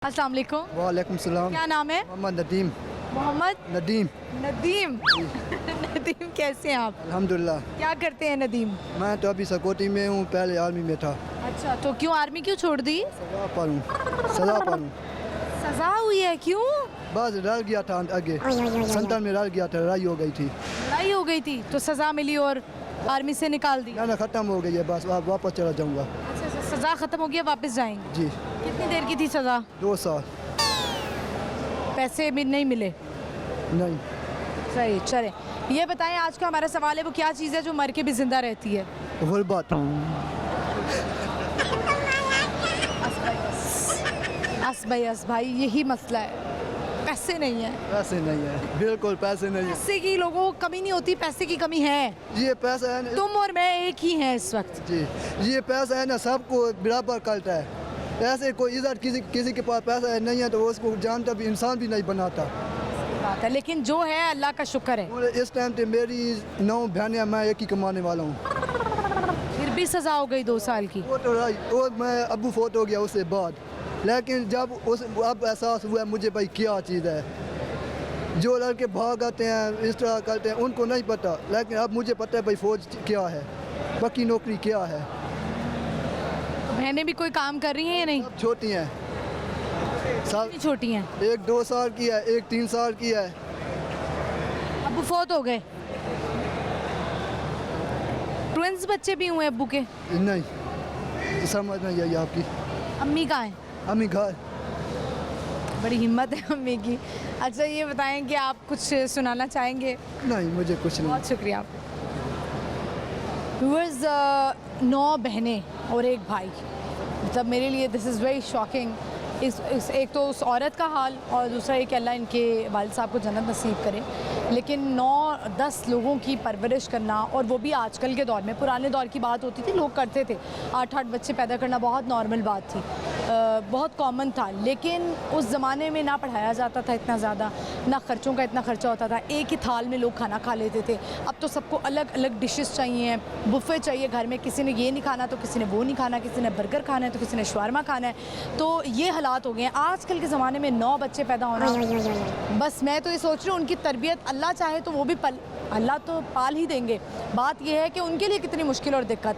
अस्सलाम वालेकुम। वालेकुम सलाम। क्या नाम है? मोहम्मद नदीम। मोहम्मद नदीम। नदीम। नदीम कैसे हैं आप? अल्हम्दुलिल्लाह। क्या करते हैं नदीम? मैं तो अभी सिक्योरिटी में हूँ, पहले आर्मी में था। अच्छा, तो क्यों आर्मी क्यों छोड़ दी? सजा पर हूँ, सजा पर हूँ। सजा हुई है, क्यों? बस डर गया था आगे, संतन में डर गया था, लड़ाई हो गई थी। लड़ाई हो गई थी तो सजा मिली और आर्मी से निकाल दी। ना ख़त्म हो गई है, बस वापस चला जाऊँगा। अच्छा, सजा खत्म हो गई, वापस जाएंगे। जी। कितनी देर की थी सजा? 2 साल। पैसे भी नहीं मिले? नहीं। सही, चले। ये बताएं, आज का हमारा सवाल है वो क्या चीज़ है जो मर के भी जिंदा रहती है? गुर्बत। अस भाई यही मसला है, पैसे नहीं है। पैसे नहीं है, बिल्कुल पैसे नहीं है। पैसे की लोगों को कमी नहीं होती, पैसे की कमी है। ये पैसा है ना, तुम और मैं एक ही हैं इस वक्त। जी, ये पैसा है ना, सबको बराबर करता है। ऐसे कोई इधर किसी के पास पैसा है नहीं है तो उसको जानता भी इंसान भी नहीं बनाता। बात है, लेकिन जो है अल्लाह का शुक्र है। और इस टाइम पे मेरी 9 बहनें, मैं एक ही कमाने वाला हूँ। फिर भी सजा हो गई 2 साल की। वो तो और मैं अबू फोत हो गया उससे बाद, लेकिन जब अब एहसास हुआ मुझे भाई क्या चीज़ है। जो लड़के भाग आते हैं, इस तरह करते हैं, उनको नहीं पता, लेकिन अब मुझे पता है भाई फौज क्या है, पक्की नौकरी क्या है। तो बहनें भी कोई काम कर रही हैं या नहीं? सब छोटी हैं, सब कितनी छोटी हैं? एक 2 साल की है, एक 3 साल की है। अब्बू फौत हो गए। ट्विंस बच्चे भी हुए अब्बू के? नहीं, समझ नहीं आई आपकी। अम्मी कहाँ हैं? अम्मी घर। बड़ी हिम्मत है अम्मी की। अच्छा, ये बताएं कि आप कुछ सुनाना चाहेंगे? नहीं, मुझे कुछ नहीं। बहुत शुक्रिया। व्यूअर्स, 9 बहनें और एक भाई, मतलब मेरे लिए दिस इज़ वेरी शॉकिंग। एक तो उस औरत का हाल और दूसरा ये कि अल्लाह इनके वालिद साहब को जन्नत नसीब करे। लेकिन 9-10 लोगों की परवरिश करना, और वो भी आजकल के दौर में, पुराने दौर की बात होती थी, लोग करते थे, 8-8 बच्चे पैदा करना बहुत नॉर्मल बात थी, बहुत कॉमन था। लेकिन उस ज़माने में ना पढ़ाया जाता था इतना ज़्यादा, ना ख़र्चों का इतना ख़र्चा होता था, एक ही थाल में लोग खाना खा लेते थे। अब तो सबको अलग अलग डिशेस चाहिए, बुफ़े चाहिए घर में, किसी ने ये नहीं खाना तो किसी ने वो नहीं खाना, किसी ने बर्गर खाना है तो किसी ने शवारमा खाना है। तो ये हालात हो गए हैं आजकल के ज़माने में। 9 बच्चे पैदा होना, बस मैं तो ये सोच रही हूँ उनकी तरबियत अल्लाह चाहे तो वो भी अल्लाह तो पाल ही देंगे। बात यह है कि उनके लिए कितनी मुश्किल और दिक्कत है।